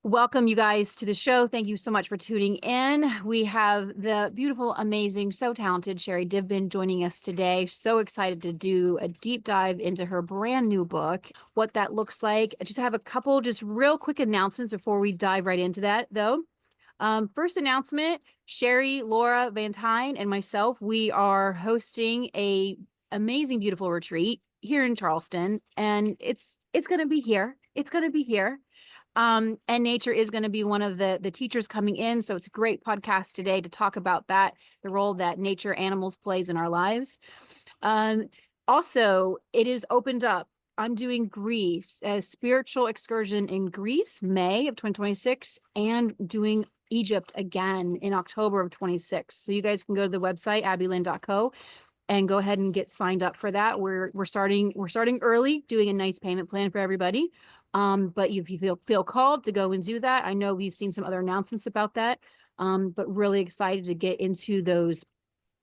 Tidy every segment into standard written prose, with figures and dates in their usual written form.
Welcome, you guys, to the show. Thank you so much for tuning in. We have the beautiful, amazing, so talented Sherri Divband joining us today. So excited to do a deep dive into her brand new book, what that looks like. I just have a couple just real quick announcements before we dive right into that, though. First announcement, Sherri, Laura Van Tyne, and myself, we are hosting a amazing, beautiful retreat here in Charleston, and it's going to be here. It's going to be here. And nature is going to be one of the teachers coming in. So it's a great podcast today to talk about that, the role that nature animals plays in our lives. Also, it is opened up. I'm doing Greece, a spiritual excursion in Greece, May of 2026, and doing Egypt again in October of 26. So you guys can go to the website, abbylynn.co, and go ahead and get signed up for that. We're starting early, doing a nice payment plan for everybody. But if you feel called to go and do that, I know we've seen some other announcements about that. But really excited to get into those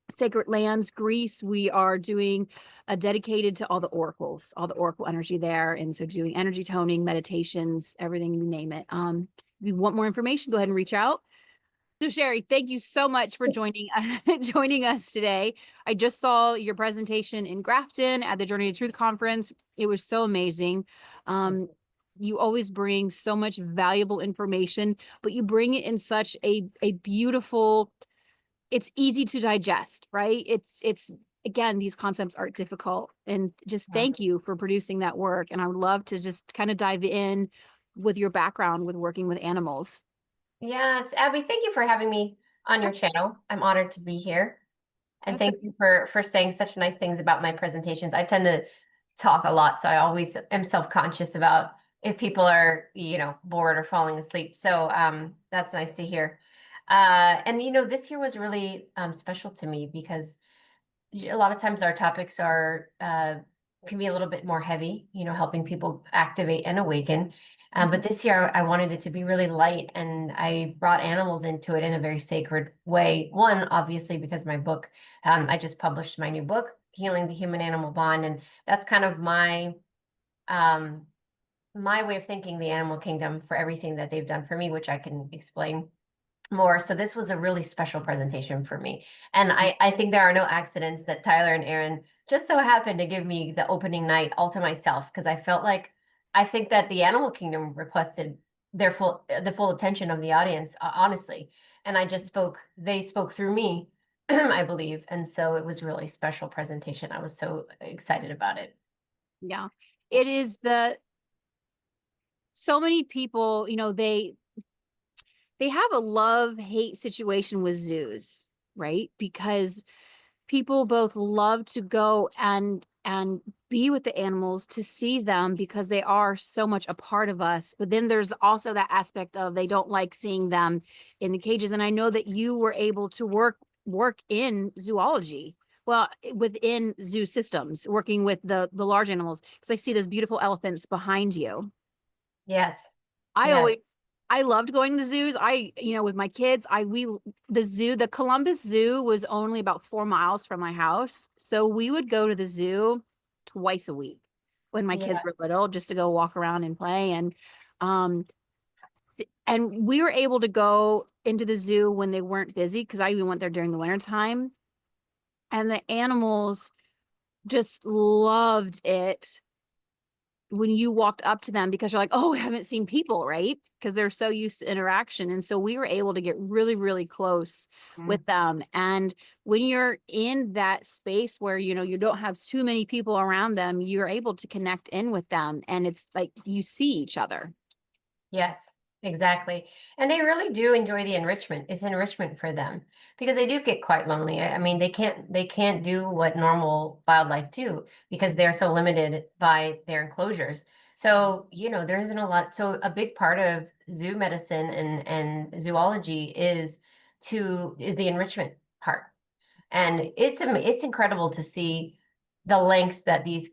sacred lands. Greece, we are doing a dedicated to all the oracles, all the oracle energy there. And so doing energy toning, meditations, everything, you name it. If you want more information, go ahead and reach out. So Sherri, thank you so much for joining us today. I just saw your presentation in Grafton at the Journey to Truth conference. It was so amazing. You always bring so much valuable information, but you bring it in such a beautiful, it's easy to digest, right? It's again, these concepts aren't difficult. And just thank you for producing that work. And I would love to just kind of dive in with your background with working with animals. Yes, Abby, thank you for having me on your channel. I'm honored to be here. And thank you for saying such nice things about my presentations. I tend to talk a lot, so I always am self-conscious about if people are, bored or falling asleep. So that's nice to hear. And this year was really special to me because a lot of times our topics are can be a little bit more heavy, helping people activate and awaken. But this year I wanted it to be really light, and I brought animals into it in a very sacred way. One, obviously, because my book, I just published my new book, Healing the Human Animal Bond, and that's kind of my way of thinking the animal kingdom for everything that they've done for me, which I can explain more. So this was a really special presentation for me. And I think there are no accidents that Tyler and Aaron just so happened to give me the opening night all to myself, because I think that the animal kingdom requested the full attention of the audience, honestly. And they spoke through me, I believe. And so it was really special presentation. I was so excited about it. Yeah. It is so many people, they have a love-hate situation with zoos, right? Because people both love to go and be with the animals, to see them because they are so much a part of us. But then there's also that aspect of they don't like seeing them in the cages. And I know that you were able to work in zoology, well, within zoo systems, working with the large animals, because I see those beautiful elephants behind you. Yes. I Yes. always I loved going to zoos. With my kids, the Columbus Zoo was only about 4 miles from my house. So we would go to the zoo twice a week when my kids Yeah. were little, just to go walk around and play. Um, and we were able to go into the zoo when they weren't busy, because I even went there during the winter time. And the animals just loved it when you walked up to them, because you're like, oh, I haven't seen people, right? Because they're so used to interaction. And so we were able to get really, really close with them. And when you're in that space where, you don't have too many people around them, you're able to connect in with them. And it's like you see each other. Yes, exactly. And they really do enjoy the enrichment. It's enrichment for them because they do get quite lonely. I mean, they can't do what normal wildlife do because they're so limited by their enclosures. So, there isn't a lot. So a big part of zoo medicine and zoology is the enrichment part. And it's incredible to see the lengths that these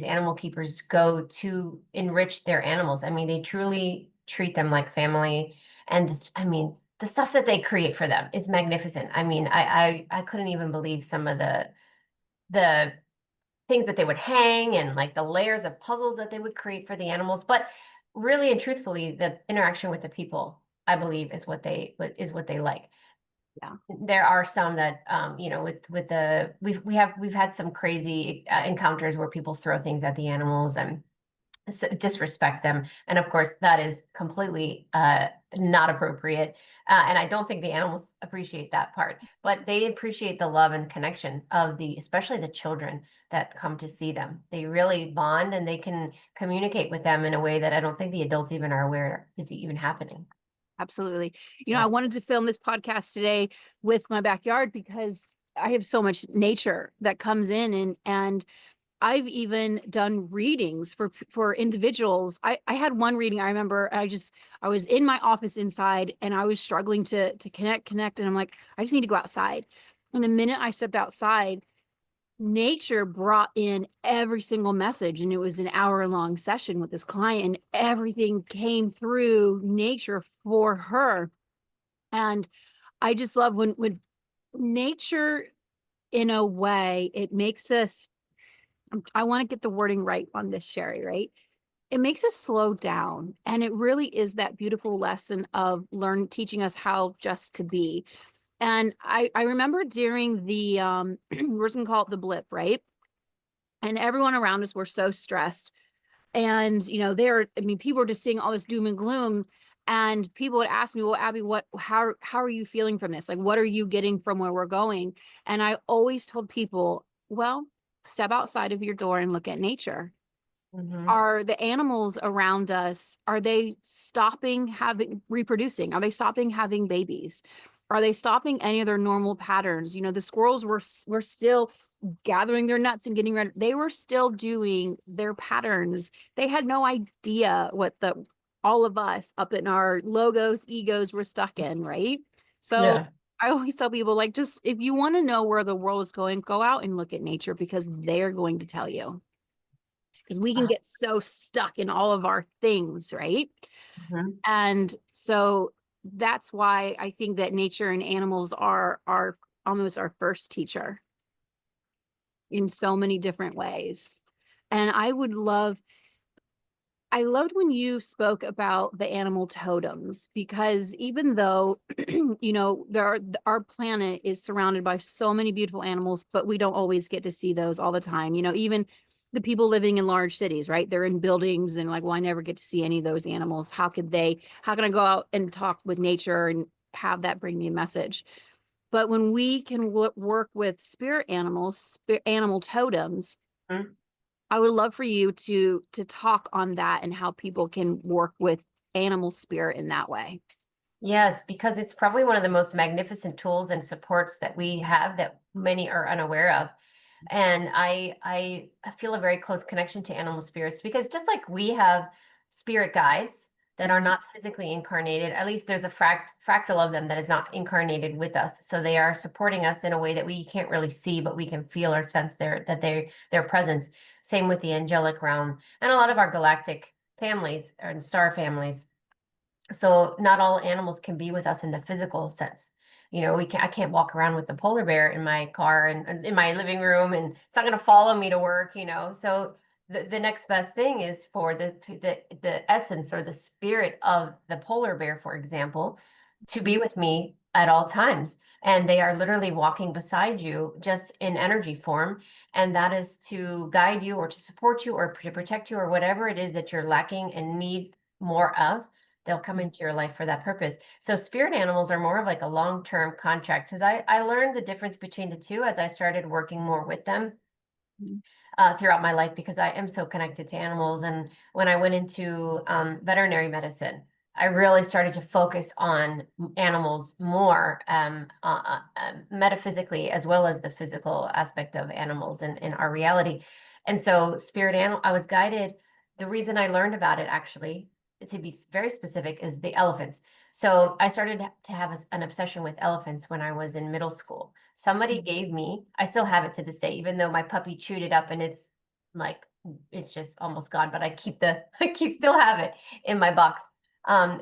animal keepers go to enrich their animals. I mean, they truly treat them like family. And I mean, the stuff that they create for them is magnificent. I mean, I couldn't even believe some of the things that they would hang and like the layers of puzzles that they would create for the animals. But really and truthfully, the interaction with the people, I believe, is what they like. Yeah. There are some that, with the we've had some crazy encounters where people throw things at the animals and disrespect them, and of course that is completely not appropriate. And I don't think the animals appreciate that part, but they appreciate the love and connection of especially the children that come to see them. They really bond, and they can communicate with them in a way that I don't think the adults even are aware is even happening. Absolutely. Yeah. I wanted to film this podcast today with my backyard because I have so much nature that comes in, and I've even done readings for individuals. I had one reading I remember. I was in my office inside and I was struggling to connect, and I'm like, I just need to go outside. And the minute I stepped outside, nature brought in every single message, and it was an hour-long session with this client, and everything came through nature for her. And I just love when nature, in a way, it makes us, I want to get the wording right on this, Sherri, right? It makes us slow down. And it really is that beautiful lesson of teaching us how just to be. And I remember during the we're gonna call it the blip, right? And everyone around us were so stressed. And people were just seeing all this doom and gloom. And people would ask me, well, Abby, how are you feeling from this? Like, what are you getting from where we're going? And I always told people, well, step outside of your door and look at nature. Mm-hmm. Are the animals around us, are they stopping having reproducing? Are they stopping having babies? Are they stopping any of their normal patterns? The squirrels were still gathering their nuts and getting ready. They were still doing their patterns. They had no idea what all of us up in our logos, egos were stuck in, right? So Yeah. I always tell people, like, just if you want to know where the world is going, go out and look at nature, because they're going to tell you. Because we can get so stuck in all of our things, right? Mhm. And so that's why I think that nature and animals are almost our first teacher in so many different ways. And I loved when you spoke about the animal totems, because even though, our planet is surrounded by so many beautiful animals, but we don't always get to see those all the time. Even the people living in large cities, right? They're in buildings and like, well, I never get to see any of those animals. How can I go out and talk with nature and have that bring me a message? But when we can work with animal totems, Mhm. I would love for you to talk on that and how people can work with animal spirit in that way. Yes, because it's probably one of the most magnificent tools and supports that we have that many are unaware of. And I feel a very close connection to animal spirits, because just like we have spirit guides that are not physically incarnated, at least there's a fractal of them that is not incarnated with us. So they are supporting us in a way that we can't really see, but we can feel or sense their presence. Same with the angelic realm and a lot of our galactic families and star families. So not all animals can be with us in the physical sense. I can't walk around with the polar bear in my car and in my living room, and it's not going to follow me to work. So the next best thing is for the essence or the spirit of the polar bear, for example, to be with me at all times. And they are literally walking beside you just in energy form. And that is to guide you or to support you or to protect you or whatever it is that you're lacking and need more of. They'll come into your life for that purpose. So spirit animals are more of like a long-term contract, because I learned the difference between the two as I started working more with them throughout my life, because I am so connected to animals. And when I went into veterinary medicine, I really started to focus on animals more metaphysically, as well as the physical aspect of animals in our reality. And so spirit animal, I was guided. The reason I learned about it, actually, to be very specific, is the elephants. So I started to have an obsession with elephants when I was in middle school. Somebody gave me, I still have it to this day, even though my puppy chewed it up and like, it's just almost gone, but still have it in my box.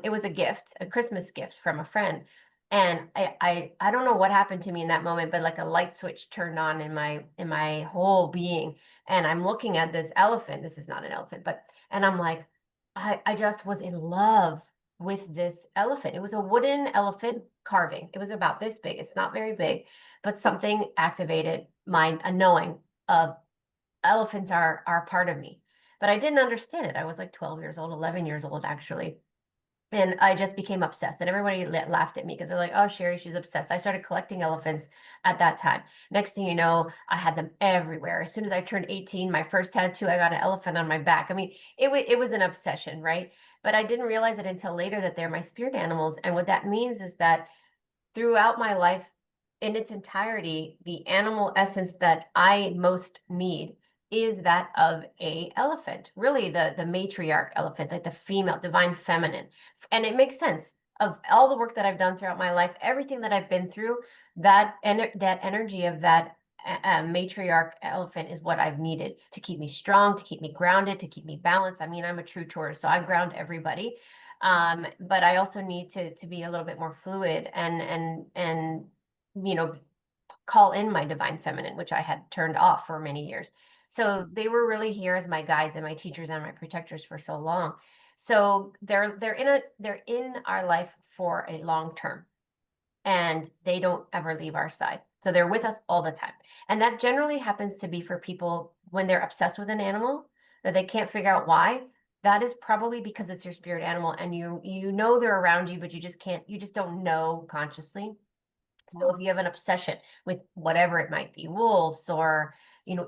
It was a gift, a Christmas gift from a friend. And I don't know what happened to me in that moment, but like a light switch turned on in my whole being. And I'm looking at this elephant. This is not an elephant, and I'm like, I just was in love with this elephant. It was a wooden elephant carving. It was about this big. It's not very big, but something activated my a knowing of elephants are part of me. But I didn't understand it. I was like 12 years old, 11 years old actually. And I just became obsessed. And everybody laughed at me because they're like, oh, Sherri, she's obsessed. I started collecting elephants at that time. Next thing you know, I had them everywhere. As soon as I turned 18, my first tattoo, I got an elephant on my back. I mean, it was an obsession, right? But I didn't realize it until later that they're my spirit animals. And what that means is that throughout my life in its entirety, the animal essence that I most need is that of a elephant, really the matriarch elephant, like the female, divine feminine. And it makes sense of all the work that I've done throughout my life, everything that I've been through, that energy of that matriarch elephant is what I've needed to keep me strong, to keep me grounded, to keep me balanced. I mean, I'm a true Taurus, so I ground everybody. But I also need to be a little bit more fluid and you know call in my divine feminine, which I had turned off for many years. So they were really here as my guides and my teachers and my protectors for so long. So they're in our life for a long term, and they don't ever leave our side. So they're with us all the time. And that generally happens to be for people when they're obsessed with an animal that they can't figure out why. That is probably because it's your spirit animal and you know they're around you, but you just don't know consciously. So Yeah. if you have an obsession with whatever it might be, wolves or,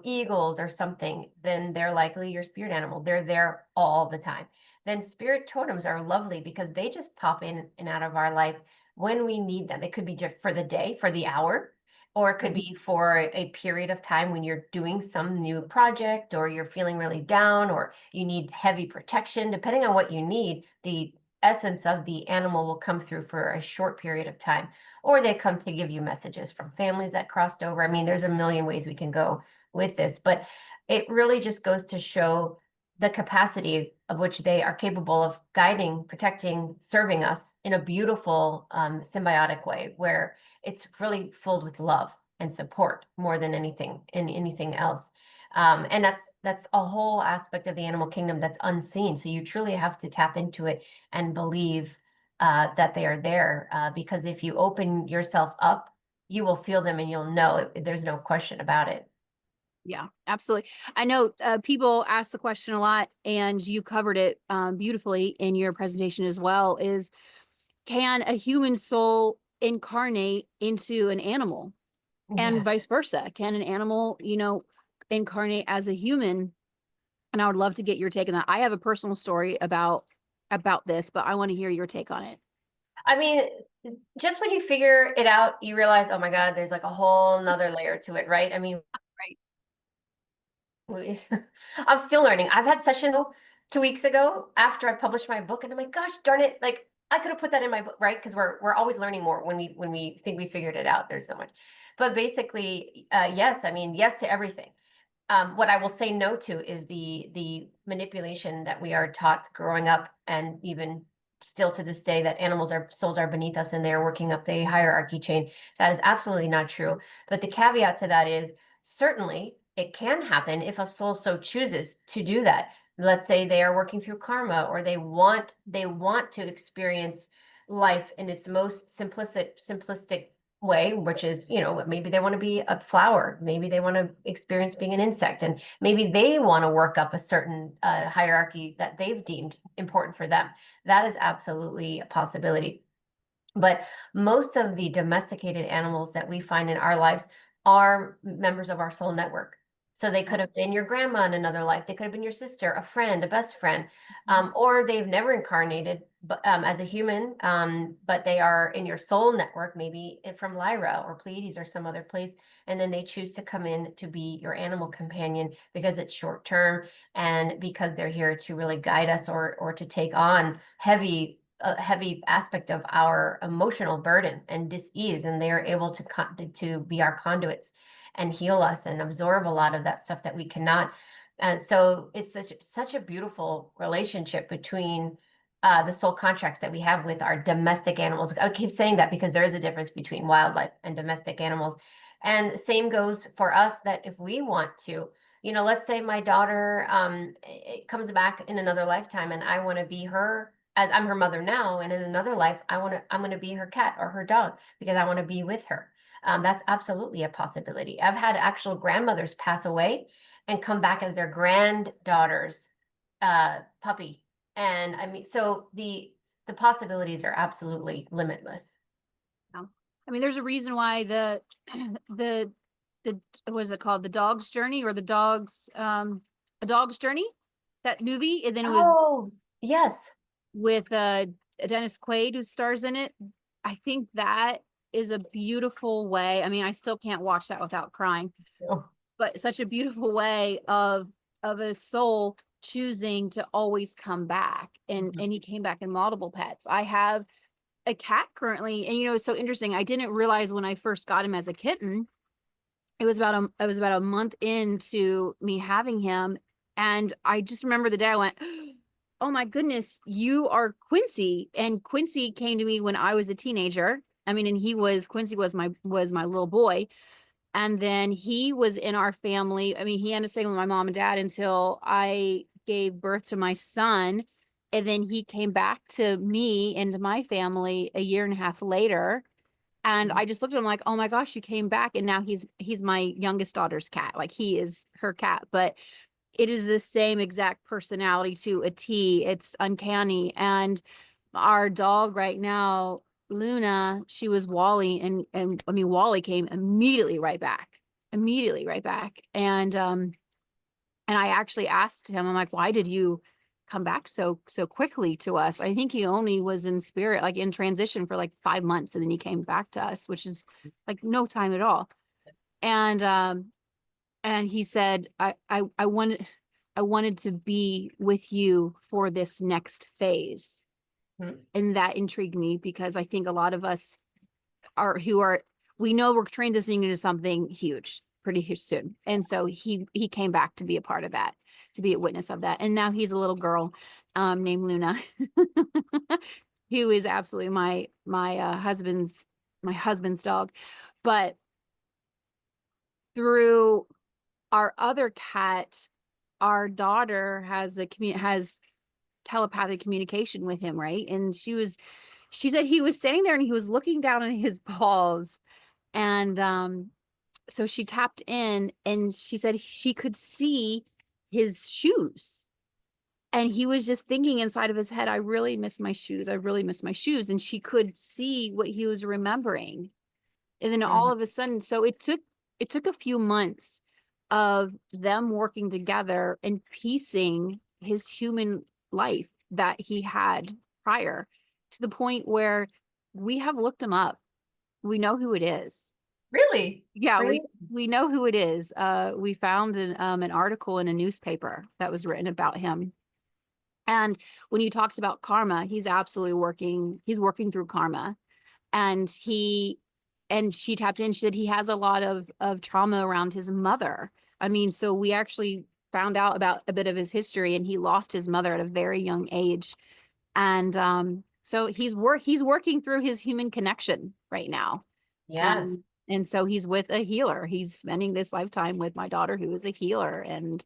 eagles or something, then they're likely your spirit animal. They're there all the time. Then spirit totems are lovely because they just pop in and out of our life when we need them. It could be just for the day, for the hour, or it could be for a period of time when you're doing some new project or you're feeling really down or you need heavy protection. Depending on what you need, the essence of the animal will come through for a short period of time, or they come to give you messages from families that crossed over. I mean, there's a million ways we can go with this, but it really just goes to show the capacity of which they are capable of guiding, protecting, serving us in a beautiful, symbiotic way where it's really filled with love and support more than anything else. And that's a whole aspect of the animal kingdom that's unseen. So you truly have to tap into it and believe that they are there. Because if you open yourself up, you will feel them and you'll know it. There's no question about it. Yeah, absolutely. I know people ask the question a lot, and you covered it beautifully in your presentation as well. Is can a human soul incarnate into an animal, and Yeah. vice versa? Can an animal, incarnate as a human? And I would love to get your take on that. I have a personal story about this, but I want to hear your take on it. I mean, just when you figure it out, you realize, oh my God, there's like a whole nother layer to it, right? I mean, Right. I'm still learning. I've had sessions 2 weeks ago after I published my book, and I'm like, gosh darn it, like I could have put that in my book, right? Because we're always learning more when we think we figured it out. There's so much. But basically, yes, I mean, yes to everything. What I will say no to is the manipulation that we are taught growing up, and even still to this day, that animals are souls are beneath us and they are working up the hierarchy chain. That is absolutely not true. But the caveat to that is certainly it can happen if a soul so chooses to do that. Let's say they are working through karma, or they want to experience life in its most simplistic way, which is, maybe they want to be a flower, maybe they want to experience being an insect, and maybe they want to work up a certain hierarchy that they've deemed important for them. That is absolutely a possibility. But most of the domesticated animals that we find in our lives are members of our soul network. So they could have been your grandma in another life. They could have been your sister, a friend, a best friend, or they've never incarnated as a human, but they are in your soul network, maybe from Lyra or Pleiades or some other place. And then they choose to come in to be your animal companion because it's short term and because they're here to really guide us or to take on a heavy aspect of our emotional burden and dis-ease, and they are able to be our conduits and heal us and absorb a lot of that stuff that we cannot. And so it's such a beautiful relationship between the soul contracts that we have with our domestic animals. I keep saying that because there is a difference between wildlife and domestic animals. And same goes for us, that if we want to You know, let's say my daughter it comes back in another lifetime and I want to be her, as I'm her mother now, and in another life I'm going to be her cat or her dog because I want to be with her. That's absolutely a possibility. I've had actual grandmothers pass away and come back as their granddaughter's puppy. And I mean, so the possibilities are absolutely limitless. Yeah. I mean, there's a reason why the what is it called? The Dog's Journey, or the Dog's A Dog's Journey, that movie. And then it was Oh, yes. with Dennis Quaid who stars in it. I think that is a beautiful way. I mean, I still can't watch that without crying, Oh, but such a beautiful way of a soul choosing to always come back. mhm. And he came back in multiple pets. I have a cat currently, and you know, it's so interesting. I didn't realize when I first got him as a kitten. It was about a month into me having him, and I just remember the day I went, "Oh my goodness, you are Quincy!" And Quincy came to me when I was a teenager. I mean, and Quincy was my little boy, and then he was in our family. I mean, he ended up staying with my mom and dad until I gave birth to my son. And then he came back to me and to my family a year and a half later. And I just looked at him like, oh my gosh, you came back. And now he's my youngest daughter's cat. Like, he is her cat, but it is the same exact personality to a T. It's uncanny. And our dog right now, Luna, she was Wally, and I mean, Wally came immediately right back. And I actually asked him, I'm like, why did you come back so quickly to us? I think he only was in spirit, like in transition, for like 5 months, and then he came back to us, which is like no time at all. And and he said, I wanted to be with you for this next phase. Mhm. And that intrigued me, because I think a lot of us who are, we know we're transitioning into something huge pretty huge soon. And so he came back to be a part of that, to be a witness of that. And now he's a little girl named Luna, who is absolutely my husband's dog. But through our other cat, our daughter has telepathic communication with him, right? And she said he was sitting there and he was looking down on his paws. And so she tapped in, and she said she could see his shoes. And he was just thinking inside of his head, I really miss my shoes. I really miss my shoes. And she could see what he was remembering. And then all Mhm. of a sudden, so it took a few months of them working together and piecing his human life that he had prior, to the point where we have looked him up. We know who it is. Really? Yeah, Really? we know who it is. We found an article in a newspaper that was written about him. And when he talks about karma, he's working through karma. And she tapped in, she said he has a lot of trauma around his mother. I mean, so we actually found out about a bit of his history, and he lost his mother at a very young age. And so he's working through his human connection right now. Yes. And so he's with a healer. He's spending this lifetime with my daughter, who is a healer. And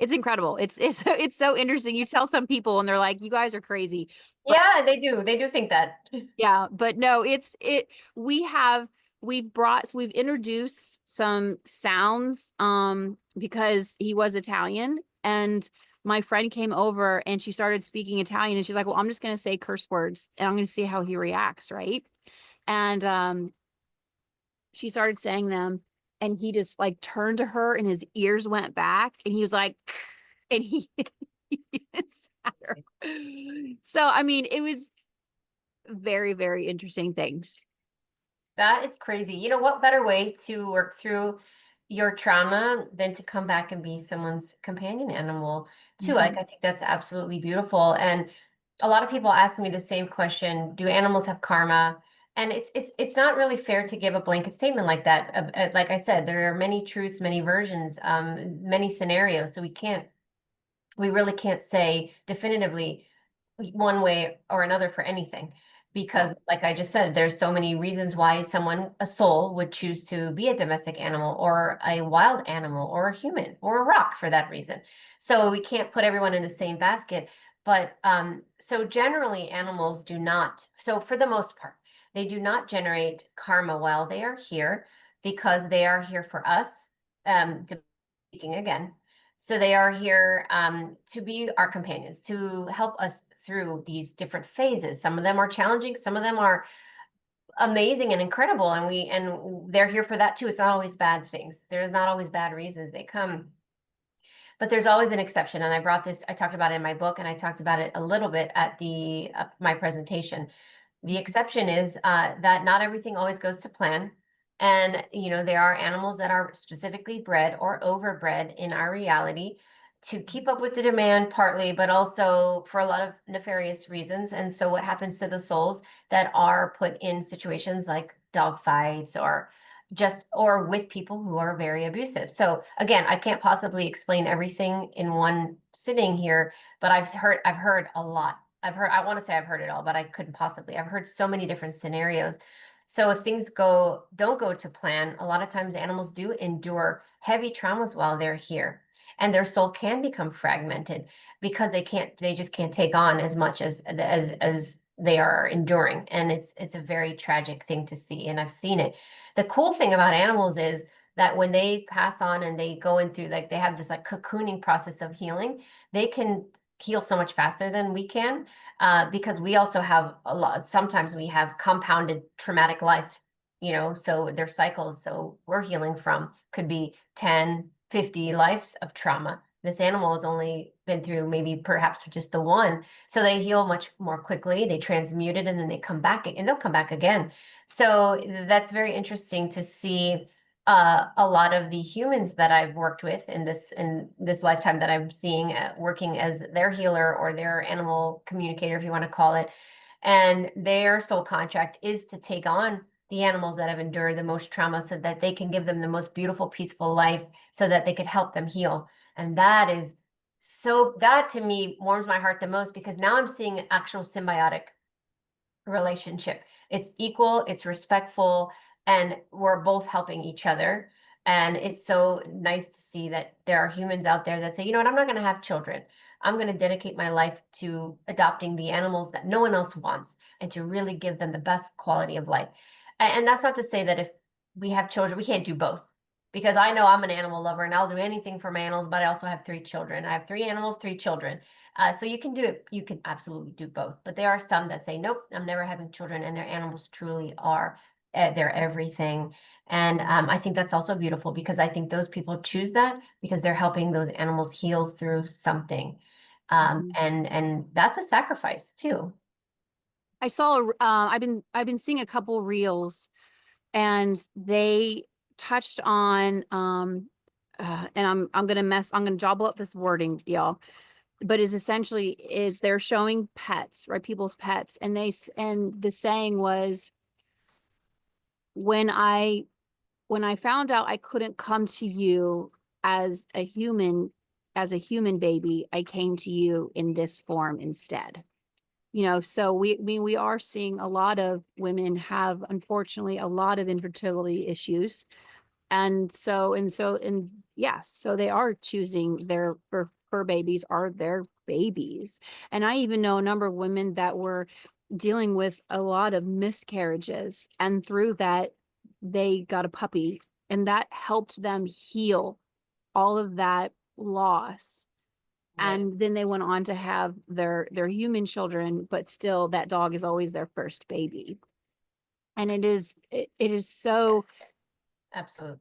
it's incredible. It's so interesting. You tell some people and they're like, you guys are crazy. But Yeah, they do. They do think that. yeah, but no, we have we've introduced some sounds because he was Italian. And my friend came over and she started speaking Italian, and she's like, well, I'm just gonna say curse words and I'm gonna see how he reacts, right? And she started saying them, and he just like turned to her and his ears went back, and he was like, and he it's her. So I mean, it was very, very interesting things. That is crazy. You know, what better way to work through your trauma than to come back and be someone's companion animal too? Like, Mhm. I think that's absolutely beautiful. And a lot of people ask me the same question, do animals have karma? And it's not really fair to give a blanket statement like that. Like I said, there are many truths, many versions, many scenarios. So we really can't say definitively one way or another for anything. because like I just said, there's so many reasons why a soul would choose to be a domestic animal or a wild animal or a human or a rock for that reason. So we can't put everyone in the same basket. But so generally animals do not, so for the most part, they do not generate karma while they are here because they are here for us. Speaking again, so they are here to be our companions, to help us through these different phases. Some of them are challenging, some of them are amazing and incredible, and they're here for that too. It's not always bad things. There's not always bad reasons they come. But there's always an exception. And I talked about it in my book, and I talked about it a little bit at my presentation. The exception is that not everything always goes to plan. And, there are animals that are specifically bred or overbred in our reality to keep up with the demand, partly, but also for a lot of nefarious reasons. And so, what happens to the souls that are put in situations like dog fights or with people who are very abusive? So, again, I can't possibly explain everything in one sitting here, but I've heard a lot. I want to say I've heard it all, but I couldn't possibly. I've heard so many different scenarios. So if things don't go to plan, a lot of times animals do endure heavy traumas while they're here. And their soul can become fragmented because they just can't take on as much as they are enduring. And it's a very tragic thing to see. And I've seen it. The cool thing about animals is that when they pass on and they go in through, like, they have this like cocooning process of healing, they can heal so much faster than we can, because we also have sometimes we have compounded traumatic life, so their cycles, so we're healing from could be 10, 50 lives of trauma. This animal has only been through maybe perhaps just the one. So they heal much more quickly, they transmute it, and then they come back and they'll come back again. So that's very interesting to see. A lot of the humans that I've worked with in this lifetime that I'm seeing working as their healer or their animal communicator, if you want to call it, and their soul contract is to take on the animals that have endured the most trauma so that they can give them the most beautiful, peaceful life so that they could help them heal. And that to me warms my heart the most, because now I'm seeing an actual symbiotic relationship. It's equal, it's respectful, and we're both helping each other. And it's so nice to see that there are humans out there that say, you know what, I'm not going to have children. I'm going to dedicate my life to adopting the animals that no one else wants and to really give them the best quality of life. And that's not to say that if we have children, we can't do both. Because I know I'm an animal lover and I'll do anything for my animals, but I also have 3 children. I have 3 animals, 3 children. So you can do it. You can absolutely do both. But there are some that say, nope, I'm never having children. And their animals truly are they're everything. And I think that's also beautiful, because I think those people choose that because they're helping those animals heal through something. Mhm. And that's a sacrifice too. I've been seeing a couple reels, and they touched on, and I'm gonna jobble up this wording, y'all, but is they're showing pets, right? People's pets. And the saying was, when I when I found out I couldn't come to you as a human, baby, I came to you in this form instead. So we are seeing a lot of women have, unfortunately, a lot of infertility issues. And yes, so they are choosing their fur babies are their babies. And I even know a number of women that were dealing with a lot of miscarriages, and through that they got a puppy, and that helped them heal all of that loss. Right. And then they went on to have their human children, but still that dog is always their first baby. And it is so, Yes, absolutely.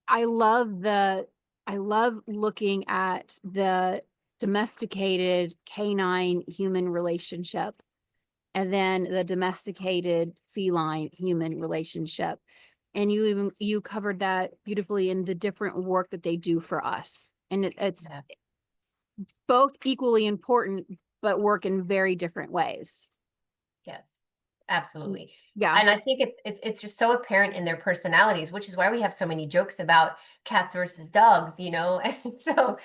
I love looking at the domesticated canine human relationship, and then the domesticated feline human relationship. And you covered that beautifully in the different work that they do for us. And it's Yeah. both equally important, but work in very different ways. Yes, absolutely. And I Yes. think it's just so apparent in their personalities, which is why we have so many jokes about cats versus dogs, and so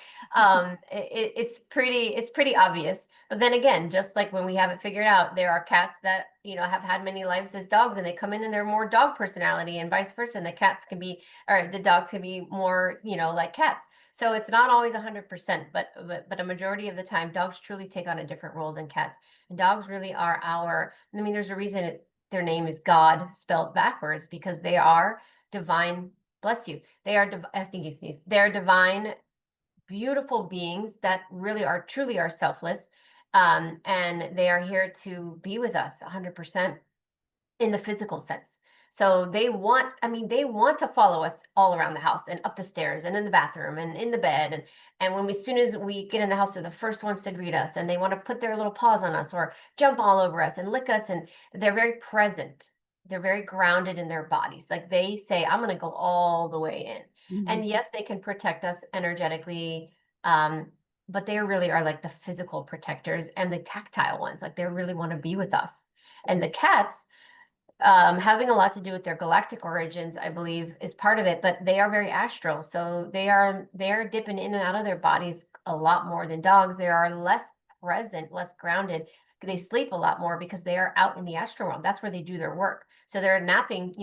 it's pretty obvious. But then again, just like when we have it figured out, there are cats that have had many lives as dogs, and they come in and they're more dog personality, and vice versa, and the dogs can be more like cats. So it's not always 100%, but a majority of the time dogs truly take on a different role than cats. And dogs really are there's a reason their name is God spelled backwards, because they are divine. Bless you. I think you sneezed. They're divine, beautiful beings that really are truly are selfless. And they are here to be with us 100% in the physical sense. So they want to follow us all around the house and up the stairs and in the bathroom and in the bed. And as soon as we get in the house, they're the first ones to greet us, and they want to put their little paws on us or jump all over us and lick us. And they're very present. They're very grounded in their bodies. Like they say, I'm going to go all the way in. Mhm. And yes, they can protect us energetically. But they really are like the physical protectors and the tactile ones. Like they really want to be with us. And the cats, having a lot to do with their galactic origins, I believe, is part of it. But they are very astral, so they're dipping in and out of their bodies a lot more than dogs. They are less present, less grounded. They sleep a lot more because they are out in the astral realm. That's where they do their work. So they're napping,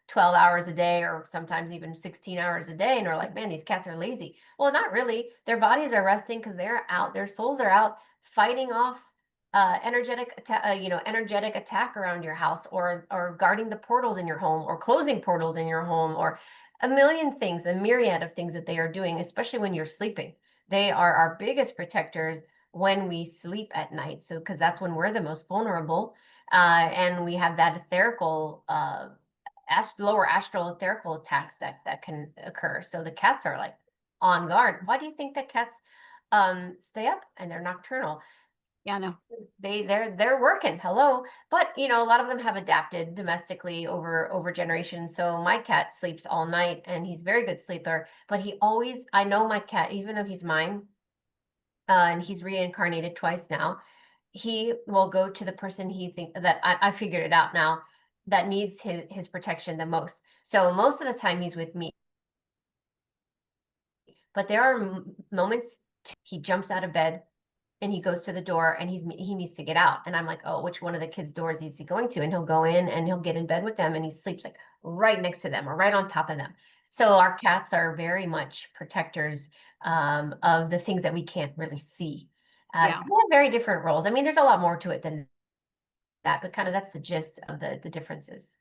12 hours a day, or sometimes even 16 hours a day. And we're like, man, these cats are lazy. Well, not really. Their bodies are resting because they're out. Their souls are out fighting off energetic attack around your house, or guarding the portals in your home, or closing portals in your home, or a million things, a myriad of things that they are doing, especially when you're sleeping. They are our biggest protectors when we sleep at night. So, because that's when we're the most vulnerable, and we have that etherical, lower astral etherical attacks that can occur. So the cats are like on guard. Why do you think that cats stay up and they're nocturnal? Yeah, no. They're working. Hello. But a lot of them have adapted domestically over generations. So my cat sleeps all night, and he's a very good sleeper, but I know my cat, even though he's mine, and he's reincarnated twice now, he will go to the person he think that I figured it out now, that needs his protection the most. So most of the time he's with me, but there are moments he jumps out of bed and he goes to the door, and he needs to get out. And I'm like, oh, which one of the kids' doors is he going to? And he'll go in and he'll get in bed with them, and he sleeps like right next to them or right on top of them. So our cats are very much protectors, of the things that we can't really see. Yeah. So they have very different roles. I mean, there's a lot more to it than that, but kind of that's the gist of the differences.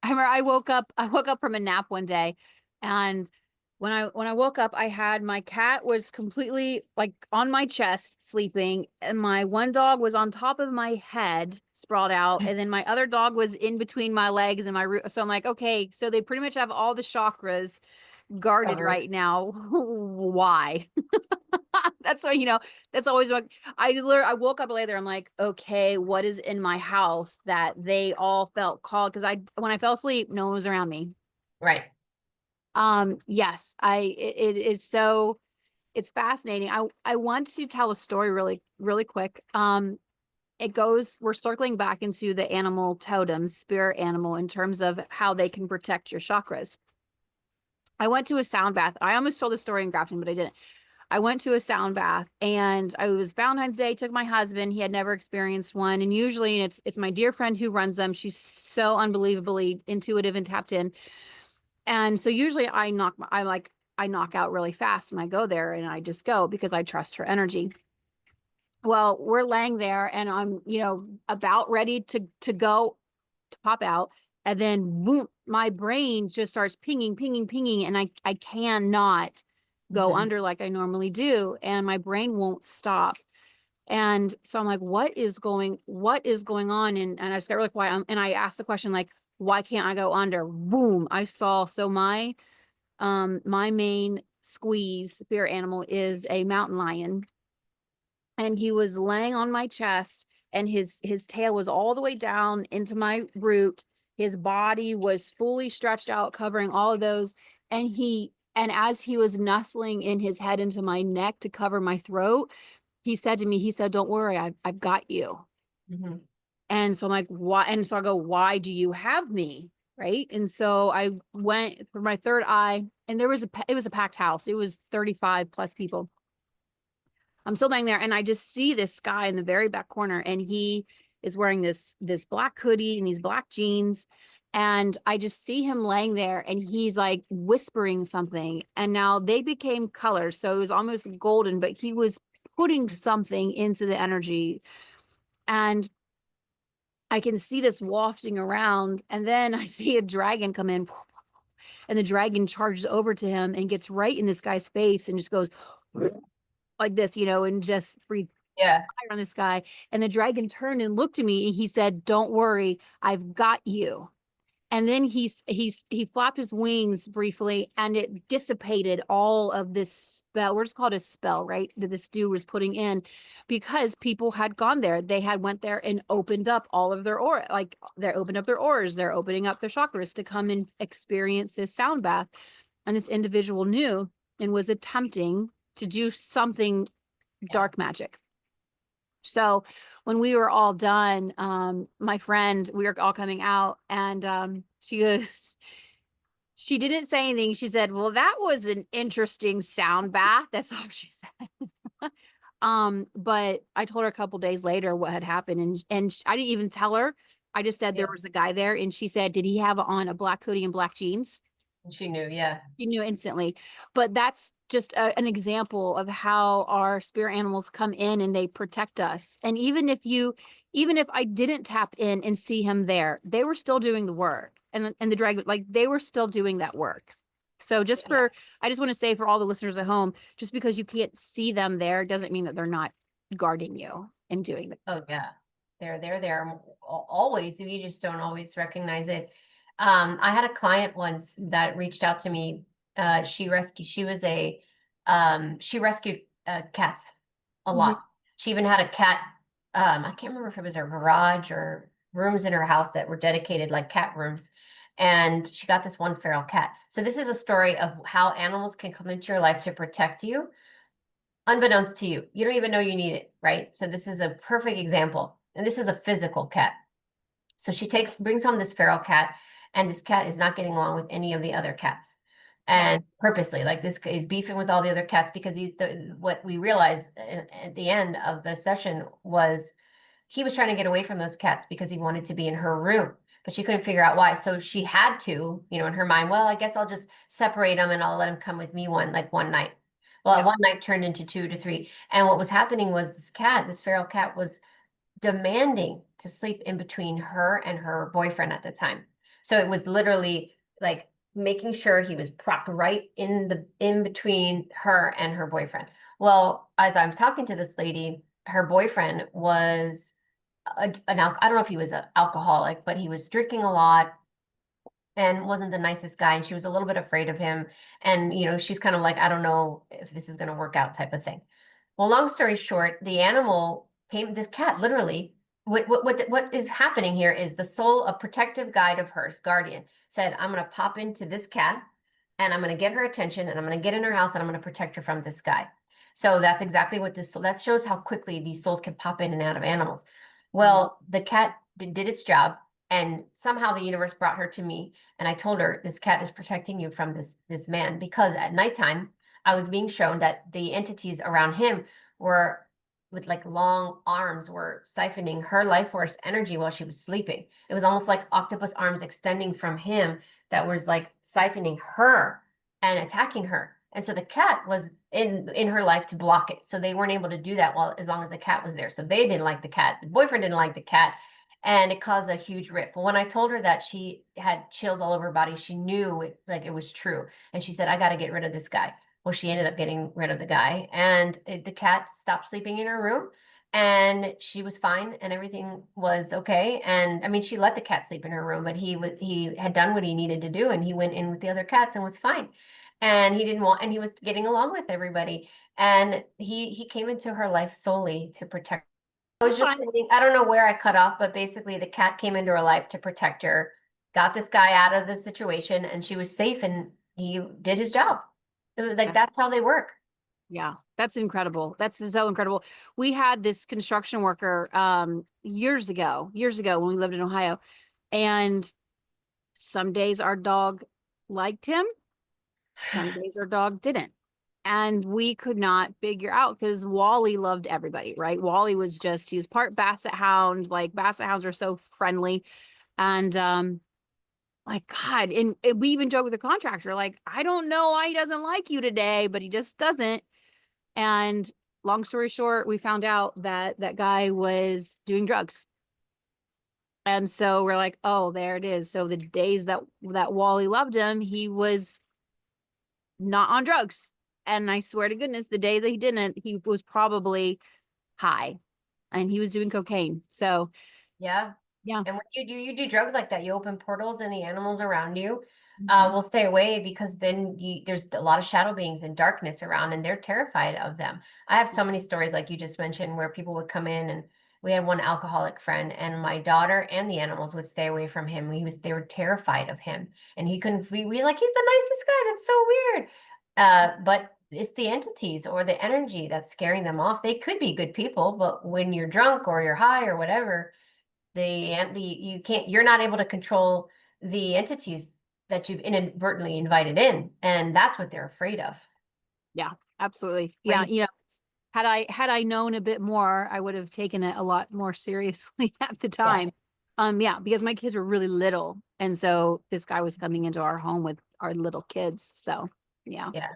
I remember I woke up from a nap one day, and when I woke up, I had my cat was completely like on my chest sleeping, and my one dog was on top of my head sprawled out, and then my other dog was in between my legs and so I'm like, okay, so they pretty much have all the chakras guarded Covered. right now. Why? That's why, that's always what I woke up later. I'm like, okay, what is in my house that they all felt called? Because when I fell asleep, no one was around me. Right. Yes, it is so, it's fascinating. I want to tell a story really, really quick. We're circling back into the animal totems, spirit animal, in terms of how they can protect your chakras. I went to a sound bath. I almost told the story in Grafton, but I didn't. I went to a sound bath, and it was Valentine's Day, took my husband. He had never experienced one. And usually it's my dear friend who runs them. She's so unbelievably intuitive and tapped in. And so usually I knock out really fast when I go there, and I just go because I trust her energy. Well, we're laying there, and I'm, about ready to go to pop out. And then boom, my brain just starts pinging, pinging, pinging. And I cannot go Mhm. under like I normally do. And my brain won't stop. And so I'm like, what is going on? And I just got really quiet. And I asked the question, like, why can't I go under? Boom. I saw, so my main squeeze spirit animal is a mountain lion, and he was laying on my chest, and his tail was all the way down into my root. His body was fully stretched out, covering all of those. And as he was nestling in his head into my neck to cover my throat, he said to me, he said, don't worry, I've got you. Mhm. And so I'm like, why? And so I go, why do you have me? right? And so I went for my third eye, and it was a packed house. It was 35 plus people. I'm still laying there, and I just see this guy in the very back corner, and he is wearing this black hoodie and these black jeans. And I just see him laying there, and he's like whispering something. And now they became colors, so it was almost golden, but he was putting something into the energy. And I can see this wafting around, and then I see a dragon come in, and the dragon charges over to him and gets right in this guy's face and just goes like this, and just breathes Yeah. fire on this guy. And the dragon turned and looked at me, and he said, "Don't worry, I've got you." And then he flapped his wings briefly, and it dissipated all of this spell. We're just called a spell, right? That this dude was putting in, because people had gone there. They had went there and opened up all of their aura, like they opened up their auras, they're opening up their chakras to come and experience this sound bath. And this individual knew and was attempting to do something dark magic. So when we were all done, my friend, we were all coming out, and she goes, she didn't say anything. She said, "Well, that was an interesting sound bath." That's all she said. But I told her a couple days later what had happened, and I didn't even tell her. I just said there Yeah. was a guy there, and she said, "Did he have on a black hoodie and black jeans?" She knew. Yeah. You knew instantly. But that's just an example of how our spirit animals come in and they protect us. And even if I didn't tap in and see him there, they were still doing the work. And the dragon, like, they were still doing that work. So Yeah. I just want to say for all the listeners at home, just because you can't see them there doesn't mean that they're not guarding you and doing that. Oh yeah. They're there always. You just don't always recognize it. I had a client once that reached out to me. She rescued cats a Mhm. lot. She even had a cat. I can't remember if it was her garage or rooms in her house that were dedicated like cat rooms. And she got this one feral cat. So this is a story of how animals can come into your life to protect you, unbeknownst to you. You don't even know you need it, right? So this is a perfect example. And this is a physical cat. So she brings home this feral cat, and this cat is not getting along with any of the other cats. Yeah. And purposely, like this is beefing with all the other cats because what we realized at the end of the session was he was trying to get away from those cats because he wanted to be in her room, but she couldn't figure out why. So she had to, in her mind, well, I guess I'll just separate them and I'll let him come with me one night. Well, Yeah. one night turned into 2 to 3. And what was happening was this feral cat was demanding to sleep in between her and her boyfriend at the time. So it was literally like making sure he was propped right in between her and her boyfriend. Well, as I was talking to this lady, her boyfriend was I don't know if he was an alcoholic, but he was drinking a lot and wasn't the nicest guy, and she was a little bit afraid of him. And she's kind of like, I don't know if this is going to work out, type of thing. Well, long story short, the animal came, this cat literally, what is happening here is the soul, a protective guide of hers, guardian, said, I'm going to pop into this cat and I'm going to get her attention and I'm going to get in her house and I'm going to protect her from this guy. So that's exactly what this soul, that shows how quickly these souls can pop in and out of animals. Well, the cat did its job, and somehow the universe brought her to me, and I told her, this cat is protecting you from this man, because at nighttime I was being shown that the entities around him were with like long arms were siphoning her life force energy while she was sleeping. It was almost like octopus arms extending from him that was like siphoning her and attacking her. And so the cat was in her life to block it. So they weren't able to do that while as long as the cat was there. So they didn't like the cat. The boyfriend didn't like the cat. And it caused a huge rift. Well, when I told her that, she had chills all over her body. She knew it, like it was true. And she said, I got to get rid of this guy. Well, she ended up getting rid of the guy, and the cat stopped sleeping in her room, and she was fine, and everything was okay. And I mean, she let the cat sleep in her room, but he had done what he needed to do, and he went in with the other cats and was fine. And he was getting along with everybody. And he came into her life solely to protect. I was just Fine. saying, I don't know where I cut off, but basically the cat came into her life to protect her, got this guy out of the situation, and she was safe, and he did his job. Like That's that's how they work. Yeah, that's incredible. That's so incredible. We had this construction worker years ago when we lived in Ohio, and Some days our dog liked him, some days our dog didn't. And we could not figure out because Wally loved everybody, right? Wally was just, he was part Basset Hound. Like Basset Hounds are so friendly. And like God, and we even joke with the contractor, like, I don't know why he doesn't like you today, but he just doesn't. And long story short, we found out that that guy was doing drugs. And so we're like, oh, there it is. So the days that Wally loved him, he was not on drugs. And I swear to goodness, the day that he didn't, he was probably high and he was doing cocaine. So Yeah. yeah. And when you do drugs like that, you open portals and the animals around you Mhm. will stay away because then there's a lot of shadow beings and darkness around and they're terrified of them. I have so many stories like you just mentioned where people would come in and we had one alcoholic friend and my daughter and the animals would stay away from him. They were terrified of him and he couldn't, we like, he's the nicest guy. That's so weird. But it's the entities or the energy that's scaring them off. They could be good people, but when you're drunk or you're high or whatever, the you can't you're not able to control the entities that you've inadvertently invited in, and that's what they're afraid of. Yeah, absolutely. Yeah, When you know, had I known a bit more, I would have taken it a lot more seriously at the Yeah, time. Yeah, because my kids were really little, and so this guy was coming into our home with our little kids. So, yeah, yeah, yeah,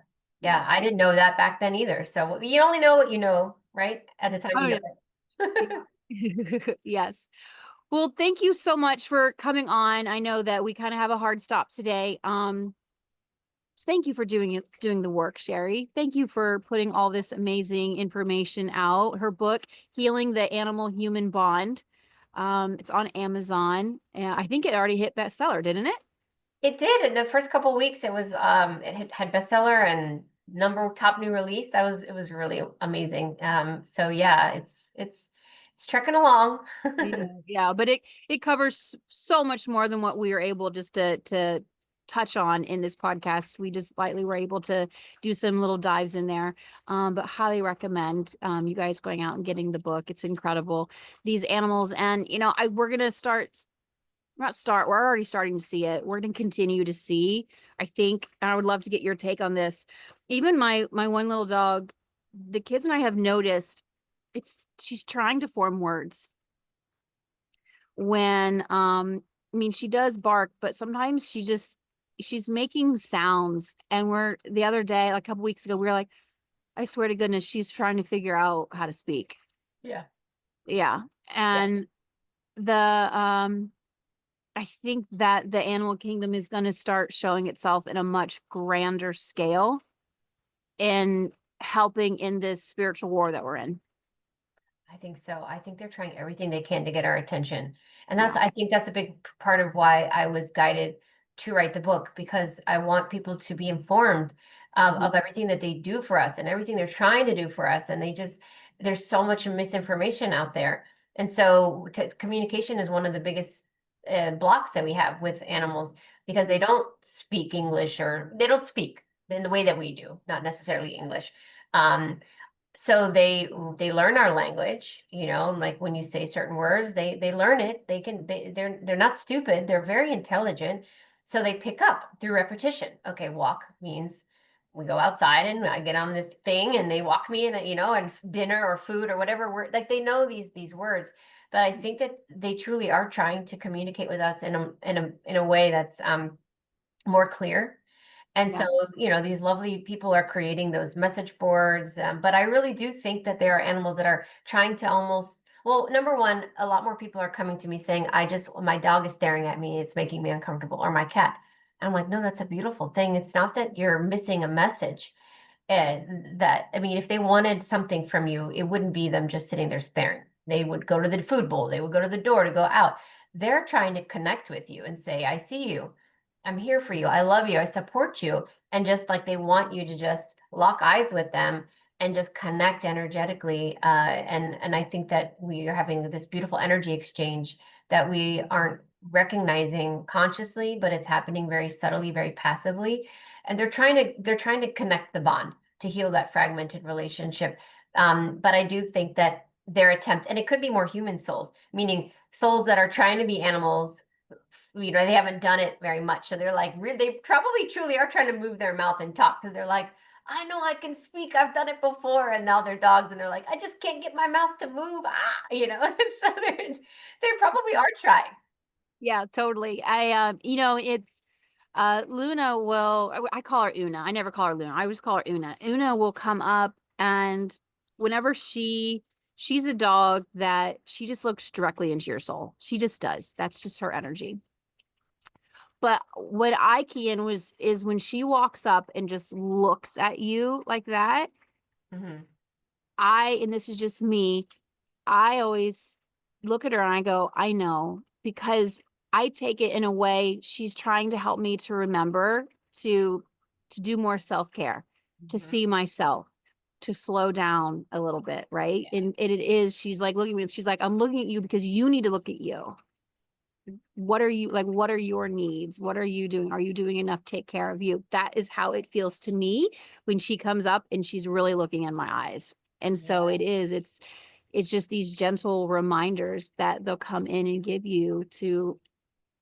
yeah. I didn't know that back then either. So you only know what you know, right? At the time Oh you know yeah, it. yeah. Yes. Well, thank you so much for coming on. I know that we kind of have a hard stop today. So thank you for doing the work, Sherri. Thank you for putting all this amazing information out. Her book, Healing the Animal Human Bond. It's on Amazon. And I think it already hit bestseller, didn't it? It did. In the first couple of weeks, it was it had bestseller and number top new release. That was it was really amazing. So yeah, it's trekking along. Yeah, yeah, but it covers so much more than what we were able just to touch on in this podcast. We just lightly were able to do some little dives in there. But highly recommend you guys going out and getting the book. It's incredible. These animals, and you know, we're gonna we're already starting to see it. We're gonna continue to see. I think I would love to get your take on this. Even my one little dog, the kids and I have noticed she's trying to form words when I mean she does bark, but sometimes she's making sounds. And we're the other day, like a couple weeks ago, we were like, I swear to goodness, she's trying to figure out how to speak. Yeah. Yeah. Yeah. And the I think that the animal kingdom is going to start showing itself in a much grander scale in helping in this spiritual war that we're in. I think so. I think they're trying everything they can to get our attention. And Yeah. I think that's a big part of why I was guided to write the book because I want people to be informed Mhm. of everything that they do for us and everything they're trying to do for us. And there's so much misinformation out there. And so communication is one of the biggest blocks that we have with animals because they don't speak English or they don't speak in the way that we do, not necessarily English. Um, so they learn our language, you know, like when you say certain words, they learn it. They're not stupid, they're very intelligent. So they pick up through repetition. Okay, walk means we go outside and I get on this thing and they walk me and you know, and dinner or food or whatever word, like they know these words. But I think that they truly are trying to communicate with us in a way that's more clear. And so, Yeah. you know, these lovely people are creating those message boards. But I really do think that there are animals that are trying to almost, well, number one, a lot more people are coming to me saying, my dog is staring at me. It's making me uncomfortable, or my cat. I'm like, no, that's a beautiful thing. It's not that you're missing a message. That, I mean, if they wanted something from you, it wouldn't be them just sitting there staring. They would go to the food bowl, they would go to the door to go out. They're trying to connect with you and say, I see you. I'm here for you. I love you. I support you. And just like they want you to just lock eyes with them and just connect energetically. And I think that we are having this beautiful energy exchange that we aren't recognizing consciously, but it's happening very subtly, very passively. And they're trying to connect the bond to heal that fragmented relationship. But I do think that their attempt, and it could be more human souls, meaning souls that are trying to be animals they haven't done it very much. So they're like, they probably truly are trying to move their mouth and talk because they're like, I know I can speak. I've done it before. And now they're dogs and they're like, I just can't get my mouth to move. So they probably are trying. Yeah, totally. It's Luna will, I call her Una. I never call her Luna. I always call her Una. Una will come up, and whenever she's a dog that she just looks directly into your soul. She just does. That's just her energy. But what I can was is when she walks up and just looks at you like that, Hmm. and this is just me, I always look at her and I go, I know, because I take it in a way she's trying to help me to remember to to do more self-care, to Hmm. see myself, to slow down a little bit, right? And it is, she's like looking at me, she's like, I'm looking at you because you need to look at you. What are you like? What are your needs? What are you doing? Are you doing enough to take care of you? That is how it feels to me when she comes up and she's really looking in my eyes. And so Yeah. it's just these gentle reminders that they'll come in and give you to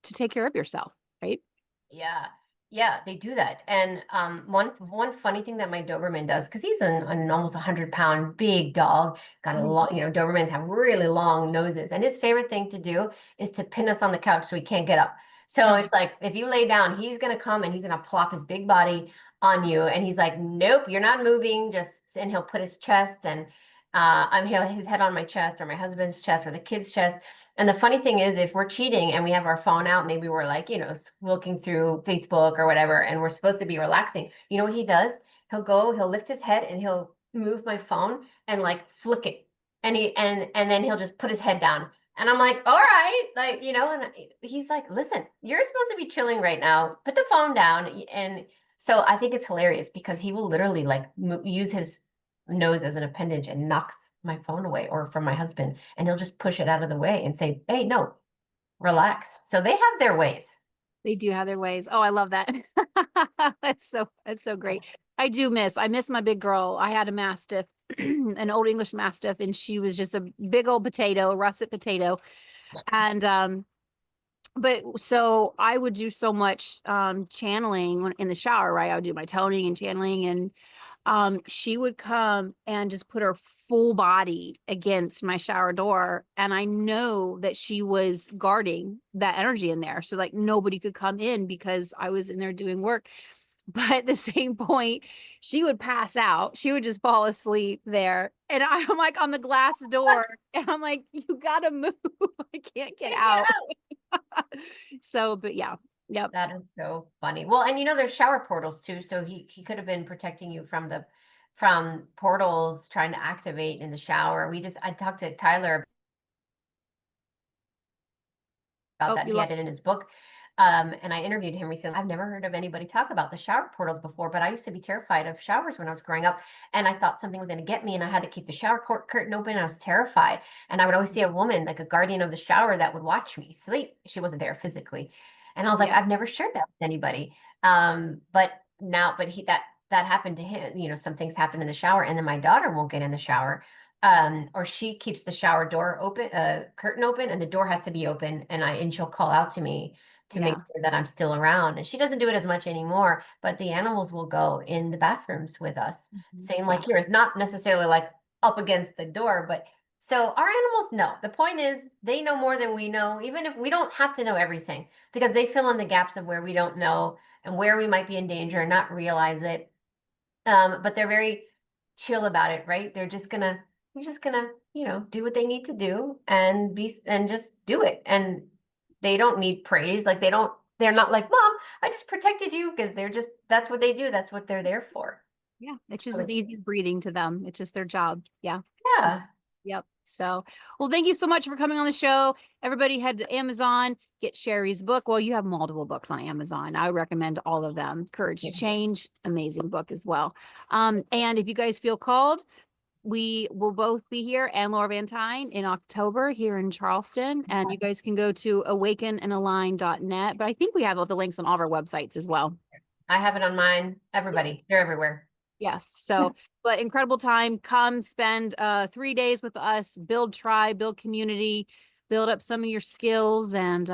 take care of yourself, right? Yeah. Yeah, they do that. And one funny thing that my Doberman does, because he's an almost 100-pound big dog, got a Mhm. long, Dobermans have really long noses, and his favorite thing to do is to pin us on the couch so he can't get up. So Mhm. it's like if you lay down, he's gonna come and he's gonna plop his big body on you, and he's like, "Nope, you're not moving." And he'll put his chest and his head on my chest or my husband's chest or the kid's chest. And the funny thing is, if we're cheating and we have our phone out, maybe we're like, looking through Facebook or whatever, and we're supposed to be relaxing. You know what he does? He'll lift his head and he'll move my phone and like flick it. And then he'll just put his head down. And I'm like, all right, like, and he's like, listen, you're supposed to be chilling right now. Put the phone down. And so I think it's hilarious because he will literally like use his nose as an appendage and knocks my phone away or from my husband, and he'll just push it out of the way and say, hey, no, relax. So they have their ways. They do have their ways. Oh, I love that. That's so great. I miss my big girl. I had a mastiff, an old English mastiff, and she was just a big old potato, a russet potato. And but so I would do so much channeling in the shower, right? I would do my toning and channeling, and she would come and just put her full body against my shower door, and I know that she was guarding that energy in there, so like nobody could come in because I was in there doing work. But at the same point, she would pass out. She would just fall asleep there. And I'm like on the glass door, and I'm like, you gotta move. I can't get Can't get out. out. So, but yeah, yep. That is so funny. Well, and there's shower portals too. So he could have been protecting you from portals trying to activate in the shower. I talked to Tyler about Oh, that. you He lost. had it in his book. And I interviewed him recently. I've never heard of anybody talk about the shower portals before, but I used to be terrified of showers when I was growing up. And I thought something was going to get me, and I had to keep the shower curtain open. I was terrified. And I would always see a woman, like a guardian of the shower, that would watch me sleep. She wasn't there physically. And I was like, Yeah. I've never shared that with anybody. But that happened to him. Some things happen in the shower, and then my daughter won't get in the shower, or she keeps the shower door open, curtain open, and the door has to be open, and she'll call out to me to make Yeah. sure that I'm still around. And she doesn't do it as much anymore, but the animals will go in the bathrooms with us. Mhm. Same Yeah. like here. It's not necessarily like up against the door, but so our animals know. The point is they know more than we know, even if we don't have to know everything, because they fill in the gaps of where we don't know and where we might be in danger and not realize it. But they're very chill about it, right? They're just gonna, do what they need to do and just do it. And they don't need praise. Like they're not like, Mom, I just protected you, because that's what they do. That's what they're there for. Yeah. It's So just as it's, easy as breathing to them. It's just their job. Yeah. yeah. Yep. So, well, thank you so much for coming on the show. Everybody head to Amazon, get Sherri's book. Well, you have multiple books on Amazon. I recommend all of them. Courage to Yeah. Change, amazing book as well. And if you guys feel called, we will both be here, and Laura Van Tyne in October here in Charleston. And you guys can go to awakenenalign.net. But I think we have all the links on all of our websites as well. I have it on mine. Everybody, they're everywhere. Yes. So, but incredible time. Come spend 3 days with us, build tribe, build community. build up some of your skills and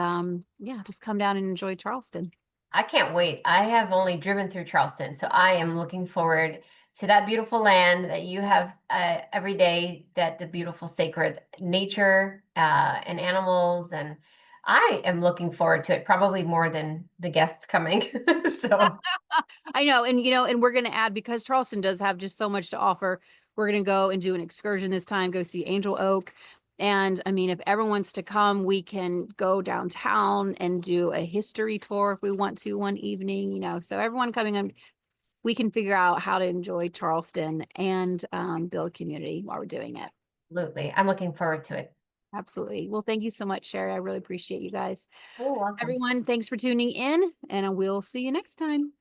yeah, just come down and enjoy Charleston. I can't wait. I have only driven through Charleston, so I am looking forward to that beautiful land that you have every day, that the beautiful sacred nature and animals. And I am looking forward to it probably more than the guests coming. So I know, and and we're gonna add, because Charleston does have just so much to offer. We're gonna go and do an excursion this time, go see Angel Oak. And I mean, if everyone wants to come, we can go downtown and do a history tour if we want to one evening, so everyone coming on, we can figure out how to enjoy Charleston and build community while we're doing it. absolutely, I'm looking forward to it. Absolutely. Well, thank you so much, Sherri. I really appreciate you guys. You're welcome. Everyone, thanks for tuning in, and we'll see you next time.